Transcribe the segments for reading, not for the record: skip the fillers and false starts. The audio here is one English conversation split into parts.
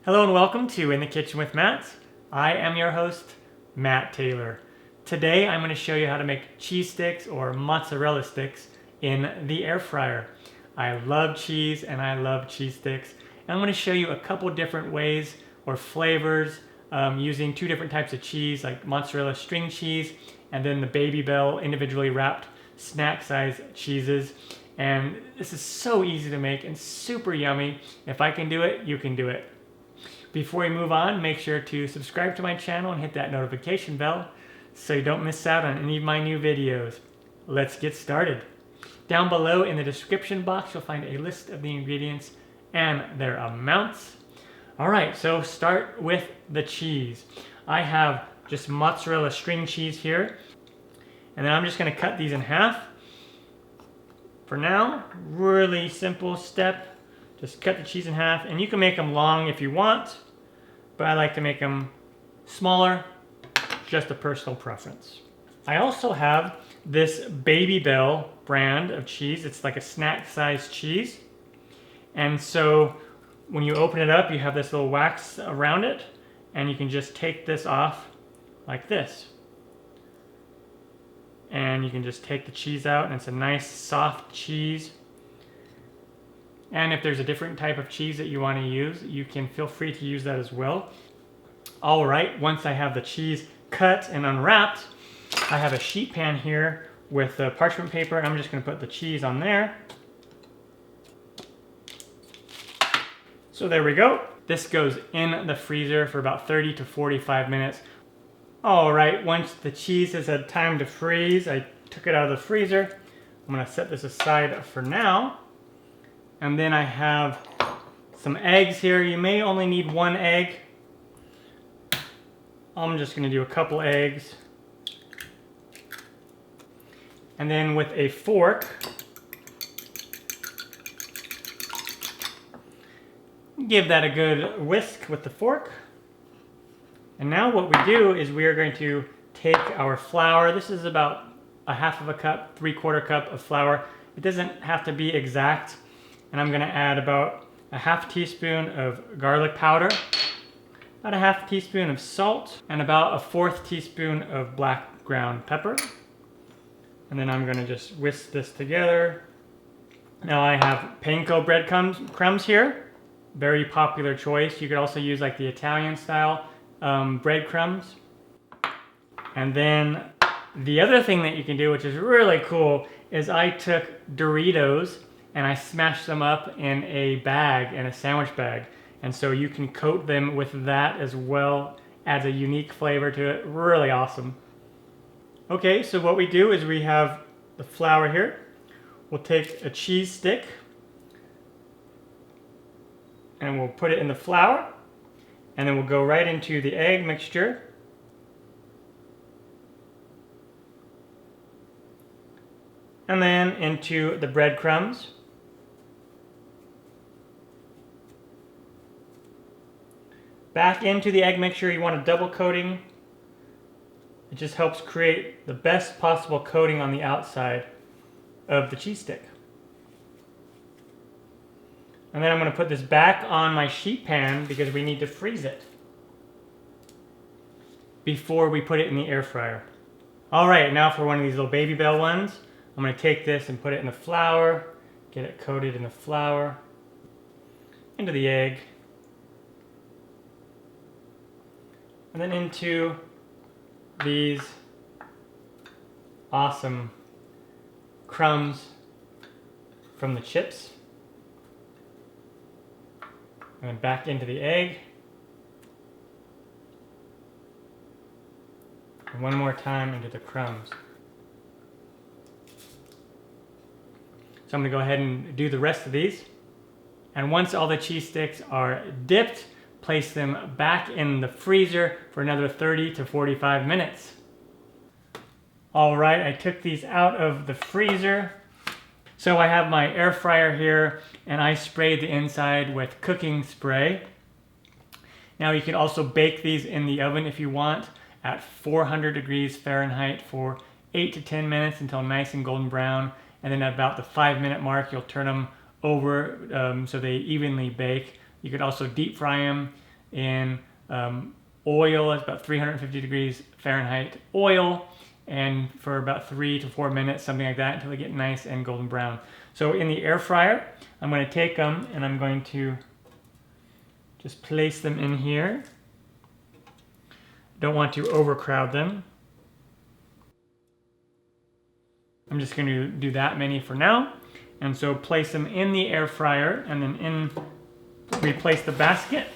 Hello and welcome to In the Kitchen with Matt. I am your host, Matt Taylor. Today I'm going to show you how to make cheese sticks or mozzarella sticks in the air fryer. I love cheese and I love cheese sticks. And I'm going to show you a couple different ways or flavors using two different types of cheese, like mozzarella string cheese and then the Babybel individually wrapped snack size cheeses. And this is so easy to make and super yummy. If I can do it, you can do it. Before we move on, make sure to subscribe to my channel and hit that notification bell so you don't miss out on any of my new videos. Let's get started. Down below in the description box, you'll find a list of the ingredients and their amounts. All right, so start with the cheese. I have just mozzarella string cheese here, and then I'm just gonna cut these in half. For now, really simple step. Just cut the cheese in half, and you can make them long if you want, but I like to make them smaller, just a personal preference. I also have this Babybel brand of cheese. It's like a snack size cheese. And so when you open it up, you have this little wax around it, and you can just take this off like this. And you can just take the cheese out, and it's a nice soft cheese. And if there's a different type of cheese that you want to use, you can feel free to use that as well. All right, once I have the cheese cut and unwrapped, I have a sheet pan here with parchment paper. I'm just going to put the cheese on there. So there we go. This goes in the freezer for about 30 to 45 minutes. All right, once the cheese has had time to freeze, I took it out of the freezer. I'm going to set this aside for now. And then I have some eggs here. You may only need one egg. I'm just going to do a couple eggs. And then with a fork, give that a good whisk with the fork. And now what we do is we are going to take our flour. This is about a half of a cup, 3/4 cup of flour. It doesn't have to be exact. And I'm going to add about a half teaspoon of garlic powder, about a half teaspoon of salt, and about a 1/4 teaspoon of black ground pepper. And then I'm going to just whisk this together. Now I have panko breadcrumbs here. Very popular choice. You could also use like the Italian style breadcrumbs. And then the other thing that you can do, which is really cool, is I took Doritos and I smashed them up in a bag, in a sandwich bag. And so you can coat them with that as well. Adds a unique flavor to it. Really awesome. Okay, so what we do is we have the flour here. We'll take a cheese stick and we'll put it in the flour. And then we'll go right into the egg mixture. And then into the breadcrumbs. Back into the egg mixture. You want a double coating. It just helps create the best possible coating on the outside of the cheese stick. And then I'm going to put this back on my sheet pan because we need to freeze it before we put it in the air fryer. All right, now for one of these little Babybel ones, I'm going to take this and put it in the flour, get it coated in the flour, into the egg, and then into these awesome crumbs from the chips. And then back into the egg. And one more time into the crumbs. So I'm going to go ahead and do the rest of these. And once all the cheese sticks are dipped, place them back in the freezer for another 30 to 45 minutes. All right, I took these out of the freezer. So I have my air fryer here, and I sprayed the inside with cooking spray. Now you can also bake these in the oven if you want at 400 degrees Fahrenheit for 8 to 10 minutes until nice and golden brown. And then at about the 5-minute mark, you'll turn them over so they evenly bake. You could also deep fry them in oil. It's about 350 degrees Fahrenheit oil, and for about 3 to 4 minutes, something like that, until they get nice and golden brown. So in the air fryer, I'm going to take them and I'm going to just place them in here. Don't want to overcrowd them. I'm just going to do that many for now. And so place them in the air fryer, and then replace the basket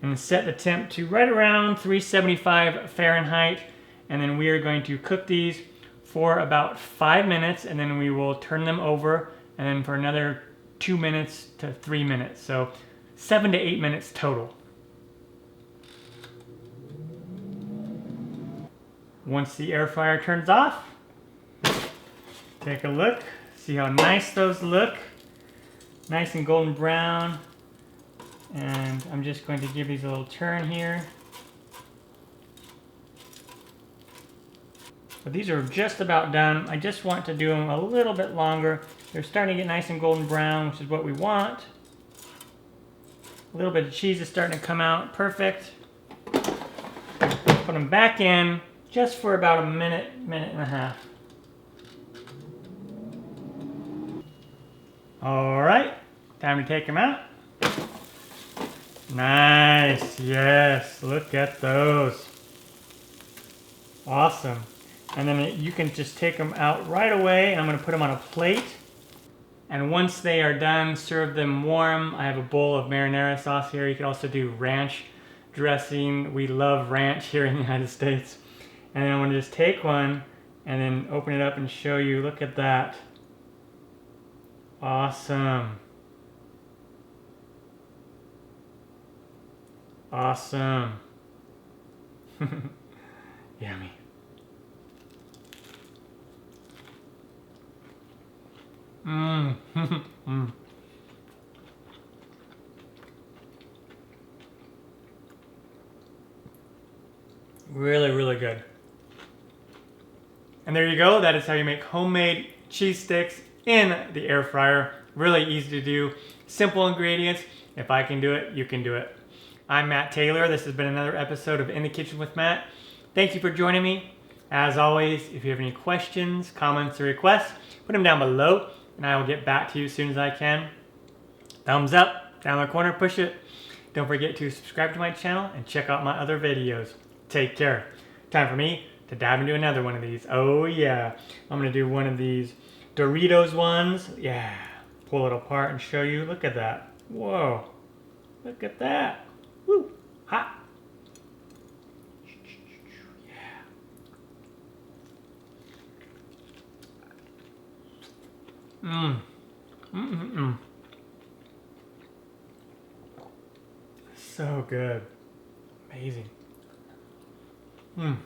and set the temp to right around 375 Fahrenheit. And then we are going to cook these for about 5 minutes, and then we will turn them over, and then for another 2 minutes to 3 minutes. So 7 to 8 minutes total. Once the air fryer turns off, take a look, see how nice those look. Nice and golden brown. And I'm just going to give these a little turn here. But these are just about done. I just want to do them a little bit longer. They're starting to get nice and golden brown, which is what we want. A little bit of cheese is starting to come out. Perfect. Put them back in just for about a minute, minute and a half. All right, time to take them out. Nice, yes, look at those. Awesome. And then you can just take them out right away, and I'm gonna put them on a plate. And once they are done, serve them warm. I have a bowl of marinara sauce here. You can also do ranch dressing. We love ranch here in the United States. And then I'm gonna just take one and then open it up and show you. Look at that. Awesome. Awesome. Yummy. Mmm. Mm. Really, really good. And there you go. That is how you make homemade cheese sticks in the air fryer. Really easy to do. Simple ingredients. If I can do it, you can do it. I'm Matt Taylor. This has been another episode of In the Kitchen with Matt. Thank you for joining me. As always, if you have any questions, comments, or requests, put them down below and I will get back to you as soon as I can. Thumbs up, down the corner, push it. Don't forget to subscribe to my channel and check out my other videos. Take care. Time for me to dive into another one of these. Oh yeah, I'm gonna do one of these Doritos ones. Yeah, pull it apart and show you. Look at that. Whoa, look at that. Woo, hot. Yeah. Mmm. Mmm. So good. Amazing. Mmm.